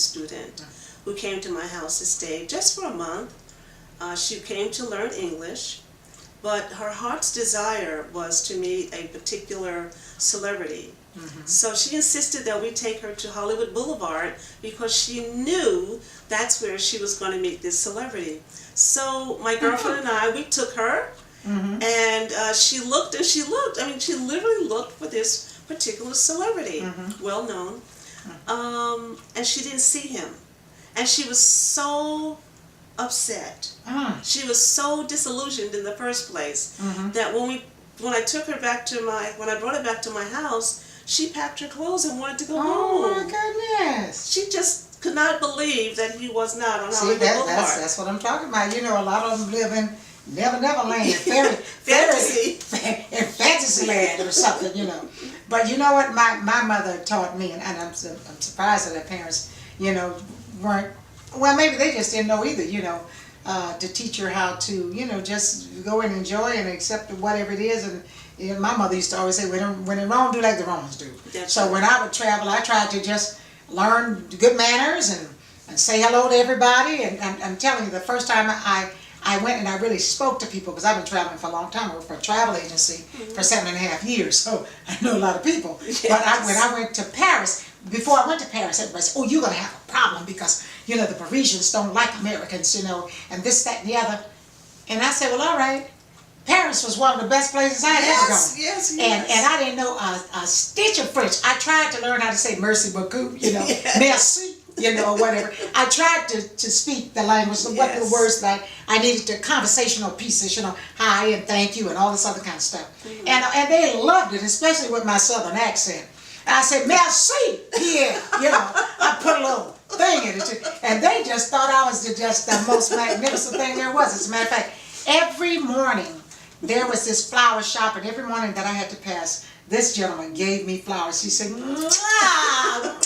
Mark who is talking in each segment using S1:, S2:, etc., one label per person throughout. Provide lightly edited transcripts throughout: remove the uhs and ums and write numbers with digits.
S1: student who came to my house to stay just for a month. She came to learn English, but her heart's desire was to meet a particular celebrity. So she insisted that we take her to Hollywood Boulevard because she knew that's where she was going to meet this celebrity. So my girlfriend and I, we took her, and she looked and she looked. I mean, she literally looked for this particular celebrity, well known, and she didn't see him. And she was so upset. She was so disillusioned in the first place that when I took her back to when I brought her back to my house, she packed her clothes and wanted to go home.
S2: Oh my goodness!
S1: She just could not believe that he was not on Hollywood Boulevard.
S2: That's what I'm talking about. You know, a lot of them live in Never land,
S1: fantasy,
S2: in fantasy land or something. You know, but you know what? My mother taught me, and I'm surprised that her parents, you know, weren't. Well, maybe they just didn't know either. You know. To teach her how to, you know, just go and enjoy and accept whatever it is. And you know, my mother used to always say, when in Rome, do like the Romans do. So when I would travel, I tried to just learn good manners and say hello to everybody. And I'm telling you, the first time I went and I really spoke to people, because I've been traveling for a long time. I worked for a travel agency for 7.5 years, so I know a lot of people. Yes. But when I went to Paris, before I went to Paris, everybody said, oh, you're going to have a problem because, you know, the Parisians don't like Americans, you know, and this, that, and the other. And I said, well, all right. Paris was one of the best places I'd ever gone.
S1: Yes.
S2: And I didn't know a stitch of French. I tried to learn how to say merci beaucoup, you know, merci, you know, or whatever. I tried to speak the language, what the words that I needed to, conversational pieces, you know, hi and thank you and all this other kind of stuff. And they loved it, especially with my southern accent. I said, merci, yeah, you know, I put a little thing in it, and they just thought I was just the most magnificent thing there was. As a matter of fact, every morning there was this flower shop, and every morning that I had to pass, this gentleman gave me flowers. He said, mwah, mwah.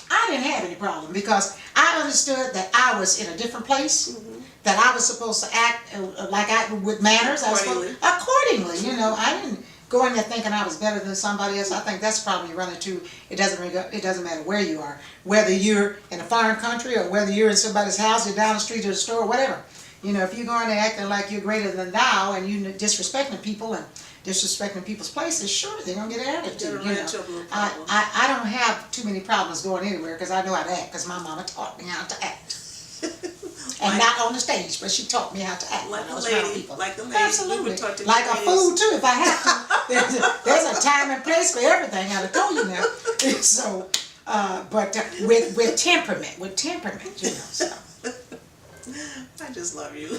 S2: I didn't have any problem because I understood that I was in a different place, that I was supposed to act with manners. Accordingly, you know, I didn't go in there thinking I was better than somebody else. I think that's probably running to, it doesn't matter where you are, whether you're in a foreign country or whether you're in somebody's house or down the street or the store, whatever. You know, if you're going to acting like you're greater than thou and you're disrespecting people and disrespecting people's places, sure, they're going to get an attitude. You know. I don't have too many problems going anywhere because I know how to act because my mama taught me how to act. And not on the stage, but she taught me how to act.
S1: Like a lady. Like a lady.
S2: Absolutely. Like a fool too, if I have to. There's a time and place for everything. I've told you now. So, but with temperament, you know. So.
S1: I just love you.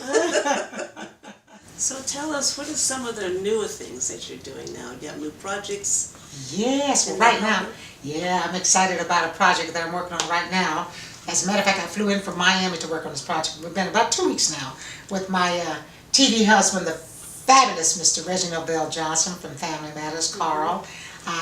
S1: So tell us, what are some of the newer things that you're doing now? You have new projects?
S2: Yes, well, right now, I'm excited about a project that I'm working on right now. As a matter of fact, I flew in from Miami to work on this project. We've been about 2 weeks now with my TV husband, the fabulous Mr. Reginald Bell Johnson from Family Matters, Carl.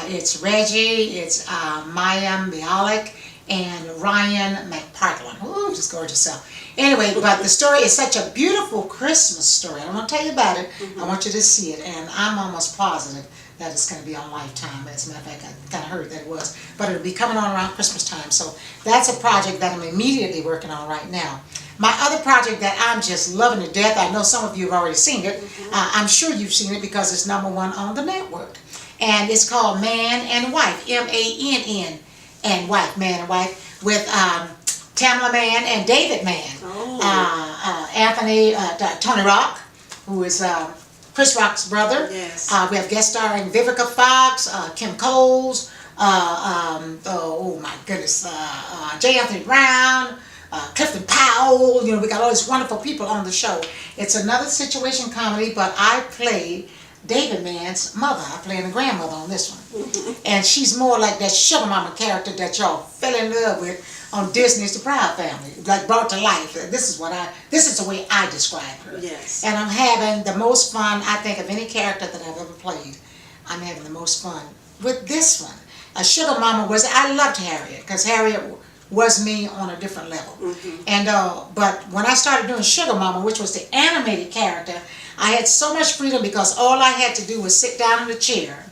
S2: It's Reggie, it's Maya Bialik, and Ryan McPartland. Ooh, just gorgeous self. Anyway, but the story is such a beautiful Christmas story. I'm going to tell you about it. I want you to see it, and I'm almost positive that it's going to be on Lifetime. As a matter of fact, I kind of heard that it was. But it'll be coming on around Christmas time. So that's a project that I'm immediately working on right now. My other project that I'm just loving to death, I know some of you have already seen it. I'm sure you've seen it because it's #1 on the network. And it's called Man and Wife, M-A-N-N and Wife, Man and Wife, with Tamla Mann and David Mann. Anthony, Tony Rock, who is Chris Rock's brother.
S1: Yes.
S2: We have guest starring Vivica Fox, Kim Coles, oh my goodness, J. Anthony Brown, Clifton Powell. You know, we got all these wonderful people on the show. It's another situation comedy, but I played David Mann's mother. I played the grandmother on this one. And she's more like that sugar mama character that y'all fell in love with on Disney's The Proud Family, like brought to life. This is the way I describe her.
S1: Yes.
S2: And I'm having the most fun, I think, of any character that I've ever played. I'm having the most fun with this one. A sugar mama I loved Harriet, because Harriet was me on a different level. And but when I started doing Sugar Mama, which was the animated character, I had so much freedom because all I had to do was sit down in a chair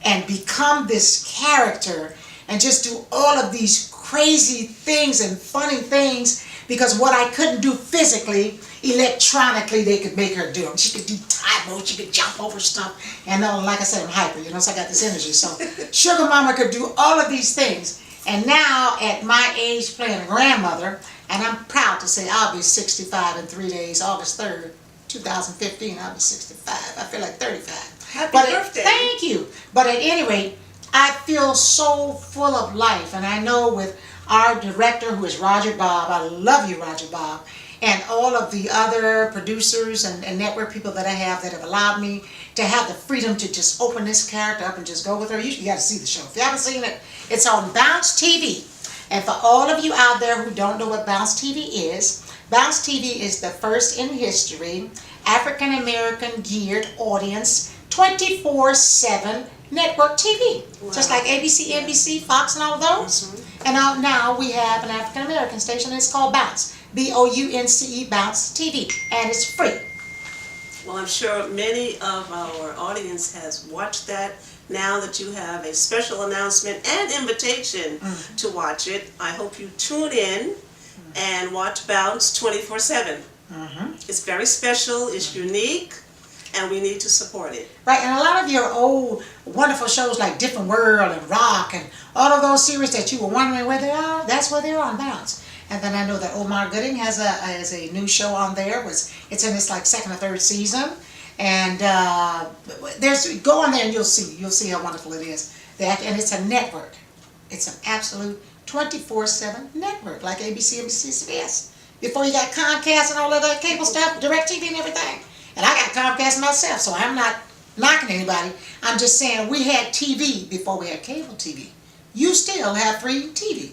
S2: and become this character and just do all of these crazy things and funny things, because what I couldn't do physically, electronically they could make her do them. She could do time mode, she could jump over stuff, and like I said, I'm hyper, so I got this energy. So Sugar Mama could do all of these things. And now at my age, playing a grandmother, and I'm proud to say I'll be 65 in 3 days, August 3rd, 2015, I'll be 65. I feel like 35.
S1: Happy birthday.
S2: Thank you. But at any rate, I feel so full of life, and I know with our director, who is Roger Bob, I love you, Roger Bob, and all of the other producers and network people that I have that have allowed me to have the freedom to just open this character up and just go with her. You got to see the show. If you haven't seen it, it's on Bounce TV. And for all of you out there who don't know what Bounce TV is the first in history African American geared audience 24/7 network TV. Wow. Just like ABC, NBC, Fox, and all of those. Mm-hmm. And now we have an African American station, and it's called Bounce. BOUNCE, Bounce TV. And it's free.
S1: Well, I'm sure many of our audience has watched that. Now that you have a special announcement and invitation to watch it, I hope you tune in and watch Bounce 24/7. It's very special, it's unique, and we need to support it.
S2: Right, and a lot of your old wonderful shows like Different World and Rock and all of those series that you were wondering where they are, that's where they're on Bounce. And then I know that Omar Gooding has a new show on there. It's in its like second or third season. And go on there and you'll see how wonderful it is. And it's a network. It's an absolute 24/7 network, like ABC, NBC, CBS. Before you got Comcast and all of that cable stuff, DirecTV and everything. And I got Comcast myself, so I'm not knocking anybody. I'm just saying we had TV before we had cable TV. You still have free TV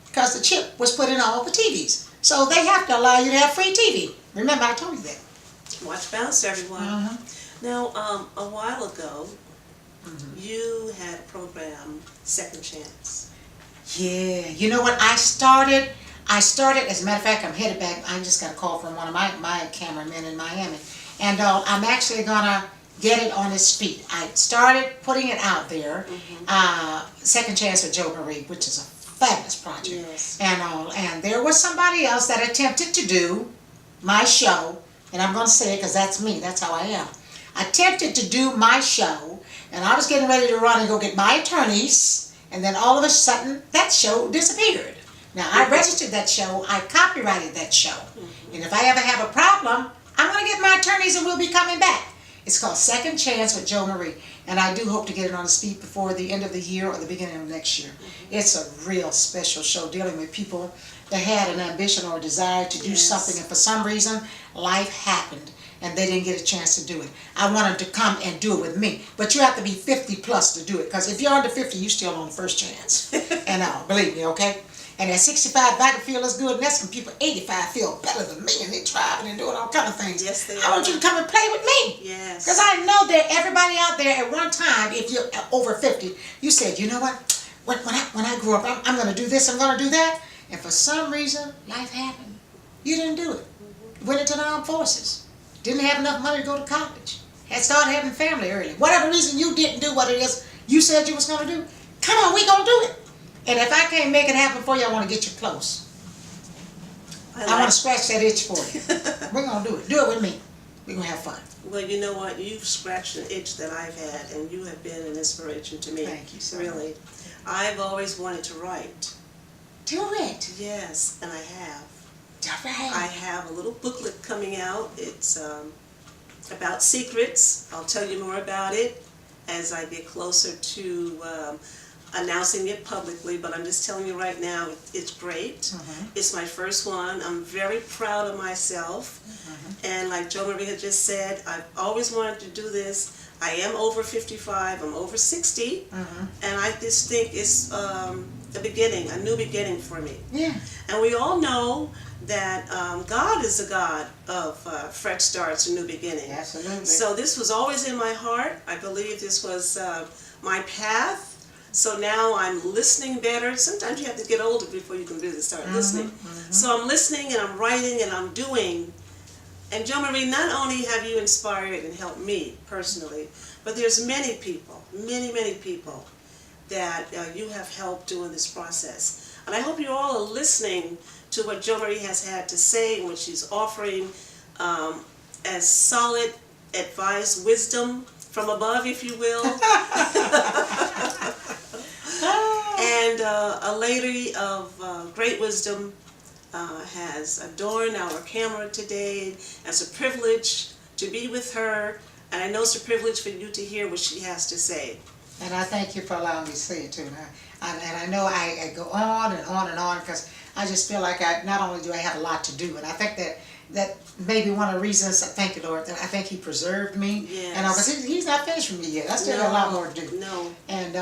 S2: because the chip was put in all the TVs. So they have to allow you to have free TV. Remember, I told you that.
S1: Watch Bounce, everyone. Now, a while ago, you had a program, Second Chance.
S2: Yeah, you know what? I started, as a matter of fact, I'm headed back. I just got a call from one of my cameramen in Miami. And I'm actually going to get it on its feet. I started putting it out there, Second Chance with JoMarie, which is a fabulous project.
S1: Yes.
S2: And there was somebody else that attempted to do my show, and I'm going to say it because that's me, that's how I am. Attempted to do my show, and I was getting ready to run and go get my attorneys, and then all of a sudden, that show disappeared. Now, I registered that show, I copyrighted that show, and if I ever have a problem, I'm going to get my attorneys and we'll be coming back. It's called Second Chance with JoMarie, and I do hope to get it on its feet before the end of the year or the beginning of next year. It's a real special show dealing with people that had an ambition or a desire to do something, and for some reason, life happened, and they didn't get a chance to do it. I want them to come and do it with me, but you have to be 50 plus to do it, because if you're under 50, you're still on the first chance. And believe me, okay? And at 65, if I can feel as good, and that's when people 85 feel better than me, and they're traveling and doing all kind of things.
S1: Yes, they are.
S2: I want you to come and play with me.
S1: Yes.
S2: Because I know that everybody out there at one time, if you're over 50, you said, you know what? When I grow up, I'm going to do this, I'm going to do that. And for some reason, life happened. You didn't do it. Went into the armed forces. Didn't have enough money to go to college. Had started having family early. Whatever reason you didn't do what it is you said you was going to do, come on, we going to do it. And if I can't make it happen for you, I want to get you close. I want to scratch that itch for you. We're going to do it. Do it with me. We're going to have fun.
S1: Well, you know what? You've scratched an itch that I've had, and you have been an inspiration to me.
S2: Thank you so
S1: really.
S2: much.
S1: I've always wanted to write.
S2: Do it.
S1: Yes, and I have.
S2: Right.
S1: I have a little booklet coming out. It's about secrets. I'll tell you more about it as I get closer to announcing it publicly, but I'm just telling you right now, it's great. It's my first one. I'm very proud of myself. And like JoMarie had just said, I've always wanted to do this. I am over 55, I'm over 60, and I just think it's a beginning, a new beginning for me.
S2: Yeah.
S1: And we all know that God is a God of fresh starts and new beginnings.
S2: Absolutely.
S1: So this was always in my heart. I believe this was my path. So now I'm listening better. Sometimes you have to get older before you can really start listening. So I'm listening and I'm writing and I'm doing. And JoMarie, not only have you inspired and helped me personally, but there's many people, many people that you have helped during this process. And I hope you all are listening to what JoMarie has had to say and what she's offering as solid advice, wisdom from above, if you will. And a lady of great wisdom has adorned our camera today. It's a privilege to be with her, and I know it's a privilege for you to hear what she has to say.
S2: And I thank you for allowing me to say it too. And I know I go on and on and on because I just feel like not only do I have a lot to do, and I think that maybe one of the reasons, thank you, Lord, that I think He preserved me.
S1: Yes.
S2: And because He's not finished with me yet. I still got a lot more to do.
S1: No.
S2: And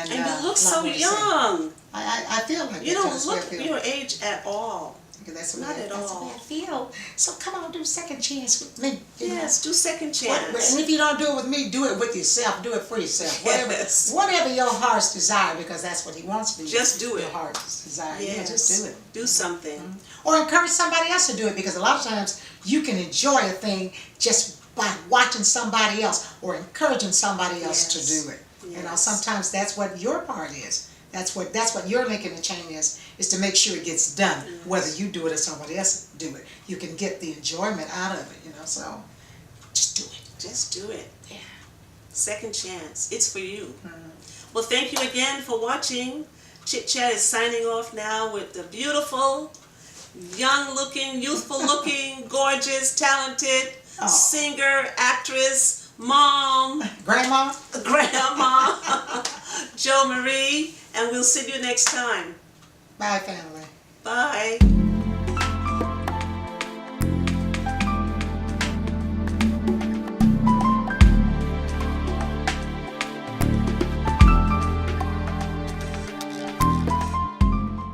S1: you look so young.
S2: I feel like
S1: you
S2: that.
S1: don't look your age at all.
S2: That's
S1: not at all.
S2: That's the way I feel. So come on, do second chance with me.
S1: Yes, do second chance.
S2: And if you don't do it with me, do it with yourself. Do it for yourself.
S1: Yes.
S2: Whatever your heart's desire, because that's what He wants for you.
S1: Just do it.
S2: Your heart's desire.
S1: Yes.
S2: Yeah, just do it.
S1: Do something.
S2: Or encourage somebody else to do it, because a lot of times you can enjoy a thing just by watching somebody else or encouraging somebody else to do it.
S1: Yes.
S2: You know, sometimes that's what your part is. That's what your link in the chain is to make sure it gets done, whether you do it or somebody else do it. You can get the enjoyment out of it, you know, so just do it.
S1: Just do it.
S2: Yeah.
S1: Second chance. It's for you. Well, thank you again for watching. Chit Chat is signing off now with the beautiful, young-looking, youthful-looking, gorgeous, talented singer, actress, mom,
S2: Grandma,
S1: JoMarie, and we'll see you next time.
S2: bye, family.
S1: Bye.